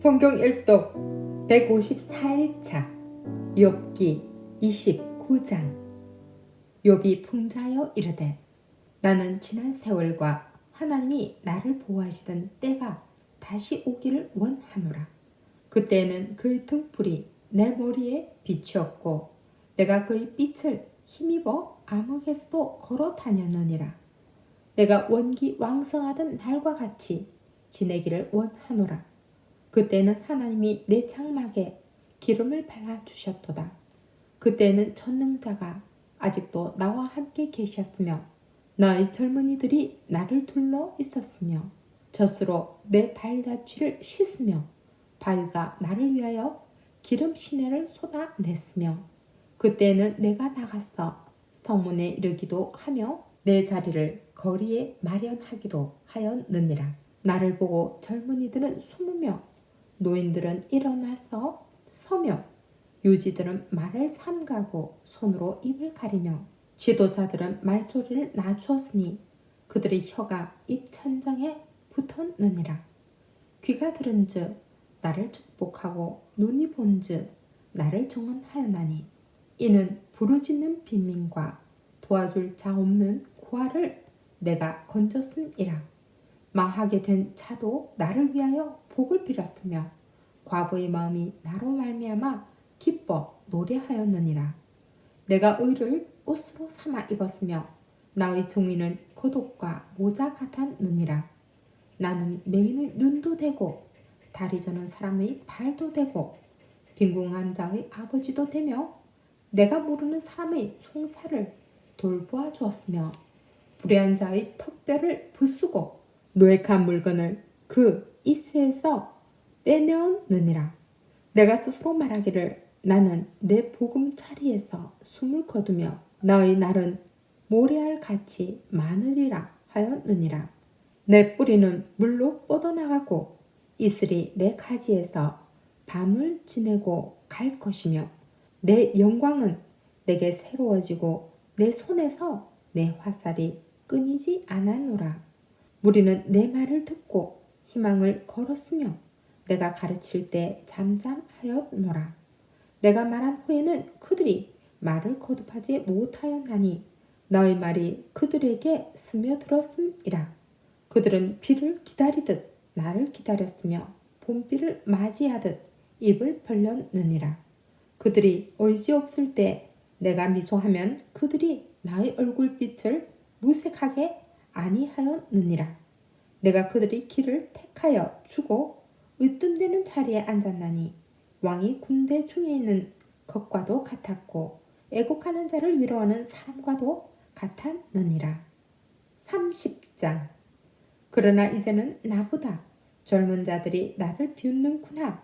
성경 일독 154일차 욥기 29장. 욥이 풍자하여 이르되, 나는 지난 세월과 하나님이 나를 보호하시던 때가 다시 오기를 원하노라. 그때에는 그의 등불이 내 머리에 빛이었고 내가 그의 빛을 힘입어 암흑에서도 걸어 다녔느니라. 내가 원기 왕성하던 날과 같이 지내기를 원하노라. 그때는 하나님이 내 장막에 기름을 발라주셨도다. 그때는 전능자가 아직도 나와 함께 계셨으며 나의 젊은이들이 나를 둘러 있었으며 젖으로 내 발자취를 씻으며 바위가 나를 위하여 기름 시내를 쏟아냈으며 그때는 내가 나가서 성문에 이르기도 하며 내 자리를 거리에 마련하기도 하였느니라. 나를 보고 젊은이들은 숨으며 노인들은 일어나서 서며 유지들은 말을 삼가고 손으로 입을 가리며 지도자들은 말소리를 낮추었으니 그들의 혀가 입천장에 붙었느니라. 귀가 들은즉 나를 축복하고 눈이 본즉 나를 정언하였나니 이는 부르짖는 빈민과 도와줄 자 없는 고아를 내가 건졌음이라. 망하게 된 자도 나를 위하여 복을 빌었으며 과부의 마음이 나로 말미암아 기뻐 노래하였느니라. 내가 의를 옷으로 삼아 입었으며 나의 종이는 겉옷과 모자 같았느니라. 나는 맹인의 눈도 되고 다리 저는 사람의 발도 되고 빈궁한 자의 아버지도 되며 내가 모르는 사람의 송사를 돌보아 주었으며 불의한 자의 턱뼈를 부수고 노획한 물건을 그 이스에서 빼내었느니라. 내가 스스로 말하기를 나는 내 보금자리에서 숨을 거두며 나의 날은 모래알 같이 많으리라 하였느니라. 내 뿌리는 물로 뻗어나가고 이슬이 내 가지에서 밤을 지내고 갈 것이며 내 영광은 내게 새로워지고 내 손에서 내 화살이 끊이지 않았노라. 무리는 내 말을 듣고 희망을 걸었으며 내가 가르칠 때 잠잠하였노라. 내가 말한 후에는 그들이 말을 거듭하지 못하였나니 너의 말이 그들에게 스며들었음이라. 그들은 비를 기다리듯 나를 기다렸으며 봄비를 맞이하듯 입을 벌렸느니라. 그들이 의지없을 때 내가 미소하면 그들이 나의 얼굴빛을 무색하게 아니하였느니라. 내가 그들의 길을 택하여 주고 으뜸되는 자리에 앉았나니 왕이 군대 중에 있는 것과도 같았고 애곡하는 자를 위로하는 사람과도 같았느니라. 30장. 그러나 이제는 나보다 젊은 자들이 나를 비웃는구나.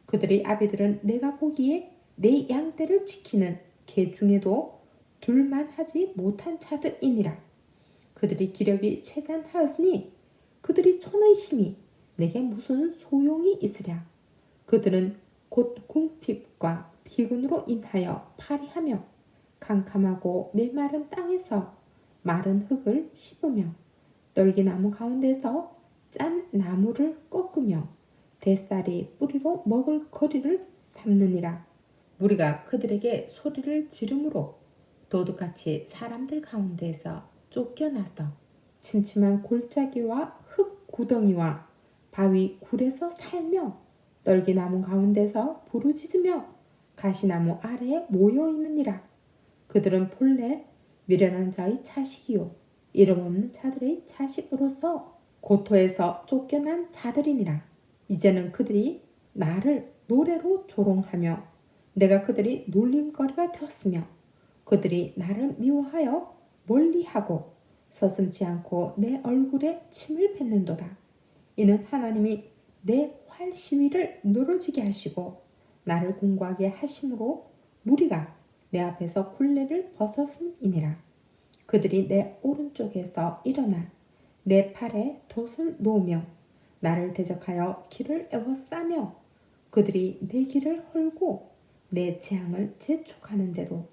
그들의 아비들은 내가 보기에 내 양떼를 지키는 개 중에도 둘만하지 못한 자들이니라. 그들의 기력이 쇠잔하였으니 그들의 손의 힘이 내게 무슨 소용이 있으랴. 그들은 곧 궁핍과 비근으로 인하여 파리하며 캄캄하고 메마른 땅에서 마른 흙을 씹으며 떨기나무 가운데서 짠 나무를 꺾으며 대쌀이 뿌리로 먹을 거리를 삼느니라. 무리가 그들에게 소리를 지르므로 도둑같이 사람들 가운데에서 쫓겨나서 침침한 골짜기와 흙 구덩이와 바위 굴에서 살며 떨기나무 가운데서 부르짖으며 가시나무 아래에 모여 있느니라. 그들은 본래 미련한 자의 자식이요 이름 없는 자들의 자식으로서 고토에서 쫓겨난 자들이니라. 이제는 그들이 나를 노래로 조롱하며 내가 그들이 놀림거리가 되었으며 그들이 나를 미워하여 멀리하고 서슴지 않고 내 얼굴에 침을 뱉는도다. 이는 하나님이 내 활시위를 늘어지게 하시고 나를 공고하게 하심으로 무리가 내 앞에서 굴레를 벗었음이니라. 그들이 내 오른쪽에서 일어나 내 팔에 돛을 놓으며 나를 대적하여 길을 에워싸며 그들이 내 길을 헐고 내 재앙을 재촉하는데도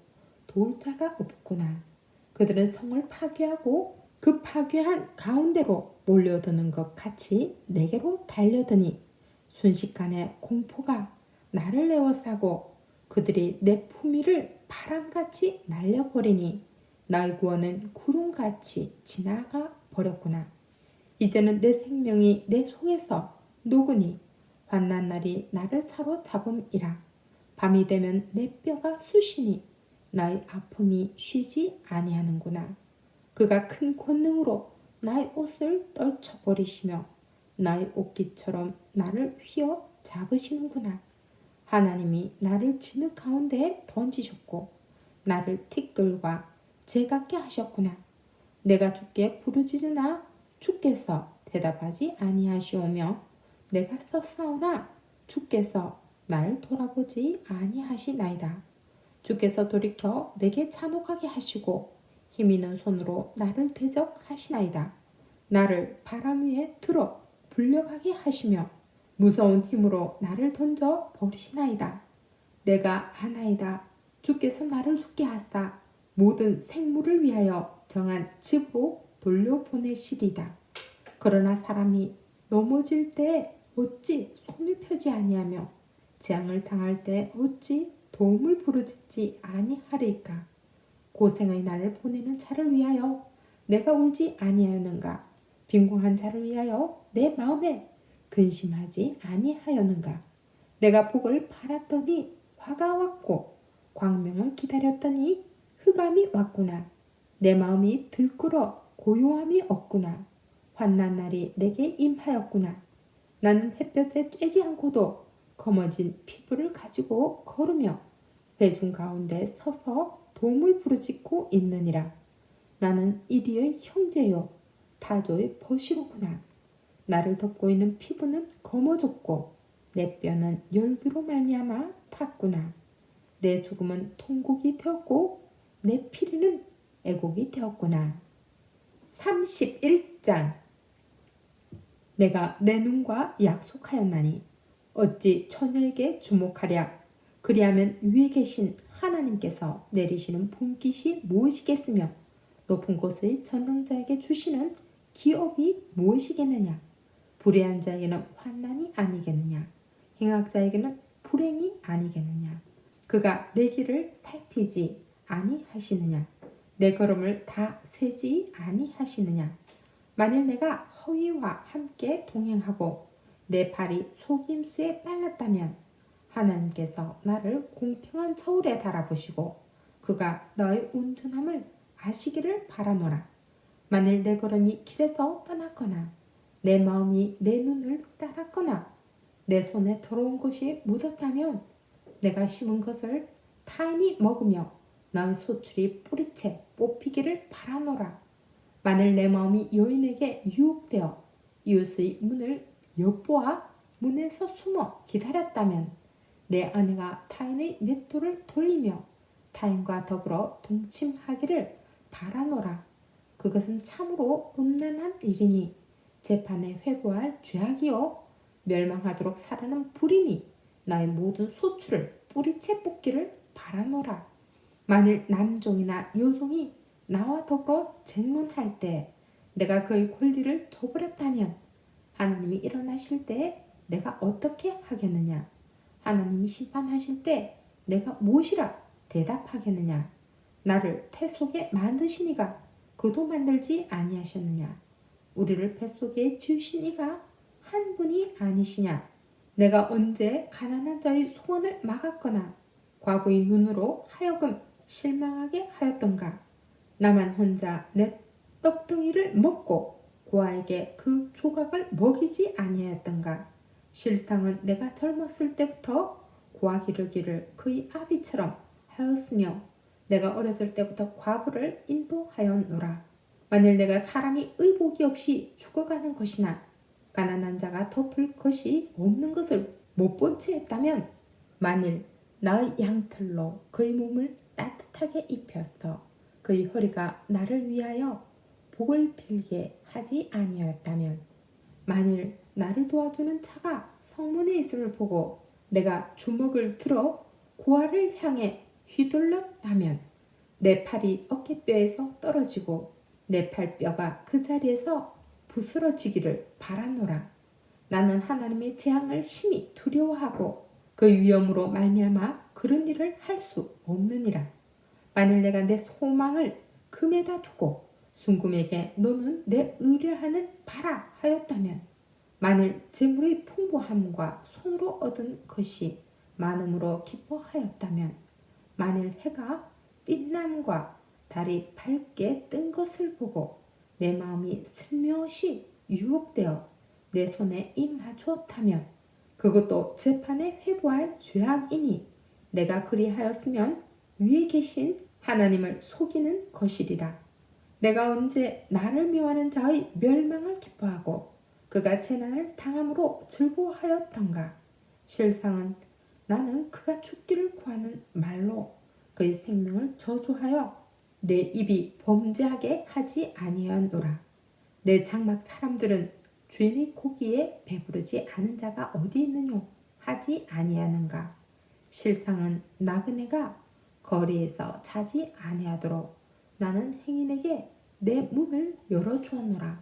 도울 자가 없구나. 그들은 성을 파괴하고 그 파괴한 가운데로 몰려드는 것 같이 내게로 달려드니 순식간에 공포가 나를 에워싸고 그들이 내 품위를 바람같이 날려버리니 나의 구원은 구름같이 지나가 버렸구나. 이제는 내 생명이 내 속에서 녹으니 환난 날이 나를 사로잡음이라. 밤이 되면 내 뼈가 쑤시니 나의 아픔이 쉬지 아니하는구나. 그가 큰 권능으로 나의 옷을 떨쳐버리시며 나의 옷깃처럼 나를 휘어 잡으시는구나. 하나님이 나를 진흙 가운데에 던지셨고 나를 티끌과 재같게 하셨구나. 내가 주께 부르짖으나 주께서 대답하지 아니하시오며 내가 썼사오나 주께서 나를 돌아보지 아니하시나이다. 주께서 돌이켜 내게 잔혹하게 하시고 힘있는 손으로 나를 대적하시나이다. 나를 바람 위에 들어 불려가게 하시며 무서운 힘으로 나를 던져 버리시나이다. 내가 아나이다. 주께서 나를 죽게 하사 모든 생물을 위하여 정한 집으로 돌려보내시리다. 그러나 사람이 넘어질 때 어찌 손을 펴지 아니하며 재앙을 당할 때 어찌 도움을 부르짖지 아니하리까. 고생의 날을 보내는 자를 위하여 내가 울지 아니하였는가. 빈궁한 자를 위하여 내 마음에 근심하지 아니하였는가. 내가 복을 바랐더니 화가 왔고 광명을 기다렸더니 흑암이 왔구나. 내 마음이 들끓어 고요함이 없구나. 환난 날이 내게 임하였구나. 나는 햇볕에 쬐지 않고도 검어진 피부를 가지고 걸으며 회중 가운데 서서 도움을 부르짖고 있느니라. 나는 이리의 형제요 타조의 벗이로구나. 나를 덮고 있는 피부는 검어졌고 내 뼈는 열기로 말미암아 탔구나. 내 죽음은 통곡이 되었고 내 피리는 애곡이 되었구나. 31장. 내가 내 눈과 약속하였나니 어찌 처녀에게 주목하랴. 그리하면 위에 계신 하나님께서 내리시는 분깃이 무엇이겠으며 높은 곳의 전능자에게 주시는 기업이 무엇이겠느냐. 불의한 자에게는 환난이 아니겠느냐. 행악자에게는 불행이 아니겠느냐. 그가 내 길을 살피지 아니하시느냐. 내 걸음을 다 세지 아니하시느냐. 만일 내가 허위와 함께 동행하고 내 발이 속임수에 빨랐다면 하나님께서 나를 공평한 저울에 달아보시고 그가 너의 온전함을 아시기를 바라노라. 만일 내 걸음이 길에서 떠났거나 내 마음이 내 눈을 따랐거나 내 손에 더러운 것이 묻었다면 내가 심은 것을 타인이 먹으며 난 소출이 뿌리채 뽑히기를 바라노라. 만일 내 마음이 여인에게 유혹되어 이웃의 문을 엿보아 문에서 숨어 기다렸다면 내 아내가 타인의 맷돌을 돌리며 타인과 더불어 동침하기를 바라노라. 그것은 참으로 음란한 일이니 재판에 회부할 죄악이요 멸망하도록 사르는 불이니 나의 모든 소출을 뿌리채 뽑기를 바라노라. 만일 남종이나 여종이 나와 더불어 쟁론할 때 내가 그의 권리를 저버렸다면 하나님이 일어나실 때 내가 어떻게 하겠느냐. 하나님이 심판하실 때 내가 무엇이라 대답하겠느냐. 나를 태 속에 만드시니가 그도 만들지 아니하셨느냐. 우리를 뱃속에 지으신 이가 한 분이 아니시냐. 내가 언제 가난한 자의 소원을 막았거나 과부의 눈으로 하여금 실망하게 하였던가. 나만 혼자 내 떡덩이를 먹고 고아에게 그 조각을 먹이지 아니하였던가. 실상은 내가 젊었을 때부터 고아 기르기를 그의 아비처럼 하였으며 내가 어렸을 때부터 과부를 인도하였노라. 만일 내가 사람이 의복이 없이 죽어가는 것이나 가난한 자가 덮을 것이 없는 것을 못 본 채 했다면 만일 나의 양털로 그의 몸을 따뜻하게 입혔어 그의 허리가 나를 위하여 복을 빌게 하지 아니하였다면 만일 나를 도와주는 자가 성문에 있음을 보고 내가 주먹을 들어 고아를 향해 휘둘렀다면 내 팔이 어깨뼈에서 떨어지고 내 팔뼈가 그 자리에서 부스러지기를 바라노라. 나는 하나님의 재앙을 심히 두려워하고 그 위험으로 말미암아 그런 일을 할 수 없느니라. 만일 내가 내 소망을 금에다 두고 순금에게 너는 내 의뢰하는 바라 하였다면, 만일 재물의 풍부함과 손으로 얻은 것이 많음으로 기뻐하였다면, 만일 해가 빛남과 달이 밝게 뜬 것을 보고 내 마음이 슬며시 유혹되어 내 손에 임하주었다면, 그것도 재판에 회부할 죄악이니 내가 그리하였으면 위에 계신 하나님을 속이는 것이리라. 내가 언제 나를 미워하는 자의 멸망을 기뻐하고 그가 재난을 당함으로 즐거워하였던가. 실상은 나는 그가 죽기를 구하는 말로 그의 생명을 저주하여 내 입이 범죄하게 하지 아니하노라. 내 장막 사람들은 주인의 고기에 배부르지 않은 자가 어디 있느뇨 하지 아니하는가. 실상은 나그네가 거리에서 자지 아니하도록 나는 행인에게 내 문을 열어주었노라.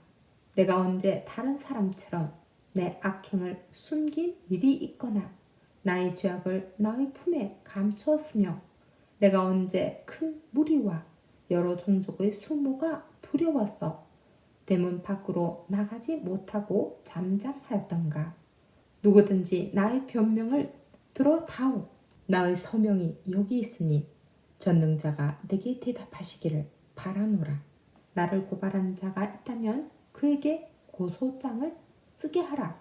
내가 언제 다른 사람처럼 내 악행을 숨긴 일이 있거나 나의 죄악을 나의 품에 감추었으며, 내가 언제 큰 무리와 여러 종족의 수모가 두려워서 대문 밖으로 나가지 못하고 잠잠하였던가. 누구든지 나의 변명을 들어다오. 나의 서명이 여기 있으니 전능자가 내게 대답하시기를 바라노라. 나를 고발한 자가 있다면 그에게 고소장을 쓰게 하라.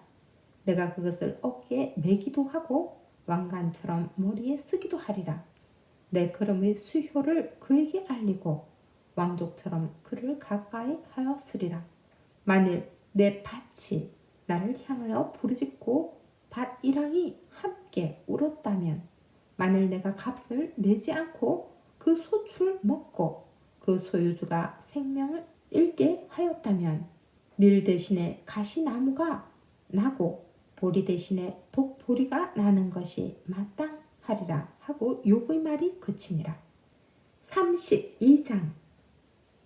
내가 그것을 어깨에 매기도 하고 왕관처럼 머리에 쓰기도 하리라. 내 걸음의 수효를 그에게 알리고 왕족처럼 그를 가까이 하였으리라. 만일 내 밭이 나를 향하여 부르짖고 밭이랑이 함께 울었다면, 만일 내가 값을 내지 않고 그 소출을 먹고 그 소유주가 생명을 잃게 하였다면, 밀 대신에 가시나무가 나고 보리 대신에 독보리가 나는 것이 마땅하리라 하고 욥의 말이 그치니라. 32장.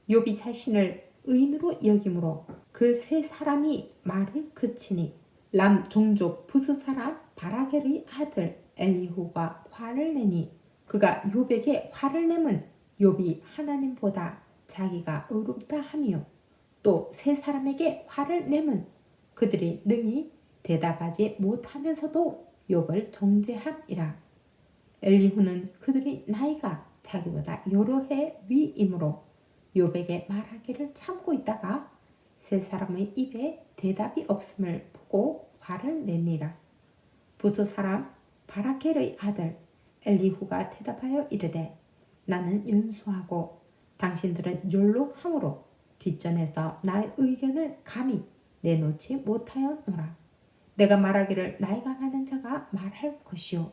욥이 자신을 의인으로 여김으로 그 세 사람이 말을 그치니, 람 종족 부스 사람 바라겔의 아들 엘리후가 화를 내니, 그가 욥에게 화를 내면 욥이 하나님보다 자기가 의롭다 하며, 또 세 사람에게 화를 내면 그들이 능히 대답하지 못하면서도 욥을 정죄함이라. 엘리후는 그들이 나이가 자기보다 여러 해 위이므로 욥에게 말하기를 참고 있다가 세 사람의 입에 대답이 없음을 보고 화를 내니라. 부스 사람 바라켈의 아들 엘리후가 대답하여 이르되, 나는 연수하고 당신들은 연로함으로 뒷전에서 나의 의견을 감히 내놓지 못하였노라. 내가 말하기를 나이가 많은 자가 말할 것이요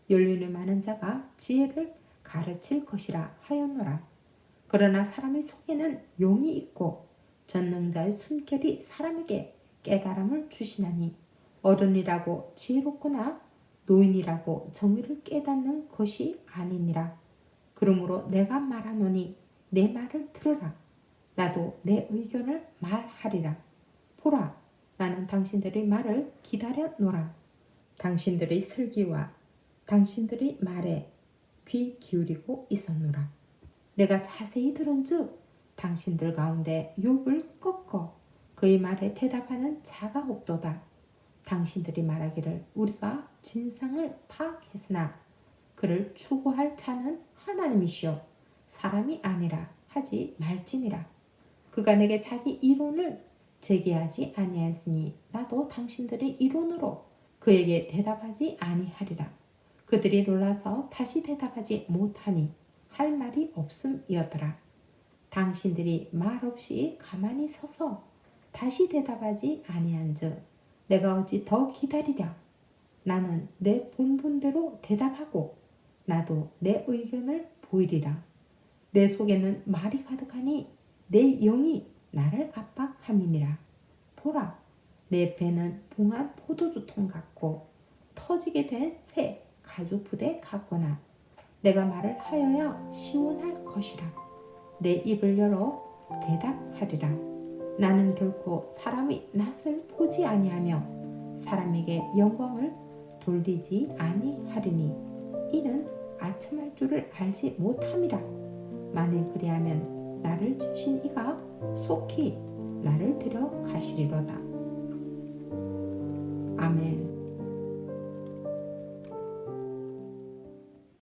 연륜이 많은 자가 지혜를 가르칠 것이라 하였노라. 그러나 사람의 속에는 용이 있고 전능자의 숨결이 사람에게 깨달음을 주시나니, 어른이라고 지혜롭거나 노인이라고 정의를 깨닫는 것이 아니니라. 그러므로 내가 말하노니 내 말을 들으라. 나도 내 의견을 말하리라. 보라, 나는 당신들의 말을 기다렸노라. 당신들의 슬기와 당신들의 말에 귀 기울이고 있었노라. 내가 자세히 들은즉 당신들 가운데 욥을 꺾어 그의 말에 대답하는 자가 없도다. 당신들이 말하기를 우리가 진상을 파악했으나 그를 추구할 자는 하나님이시오 사람이 아니라 하지 말지니라. 그가 내게 자기 이론을 제기하지 아니하였으니 나도 당신들의 이론으로 그에게 대답하지 아니하리라. 그들이 놀라서 다시 대답하지 못하니 할 말이 없음이었더라. 당신들이 말없이 가만히 서서 다시 대답하지 아니한즉 내가 어찌 더 기다리랴. 나는 내 본분대로 대답하고 나도 내 의견을 보이리라. 내 속에는 말이 가득하니 내 영이 나를 압박함이니라. 보라, 내 배는 봉한 포도주통 같고 터지게 된 새 가죽 부대 같거나 내가 말을 하여야 시원할 것이라. 내 입을 열어 대답하리라. 나는 결코 사람의 낯을 보지 아니하며 사람에게 영광을 돌리지 아니하리니 이는 아첨할 줄을 알지 못함이라. 만일 그리하면 나를 주신 이가 속히 나를 들여 가시리로다. 아멘.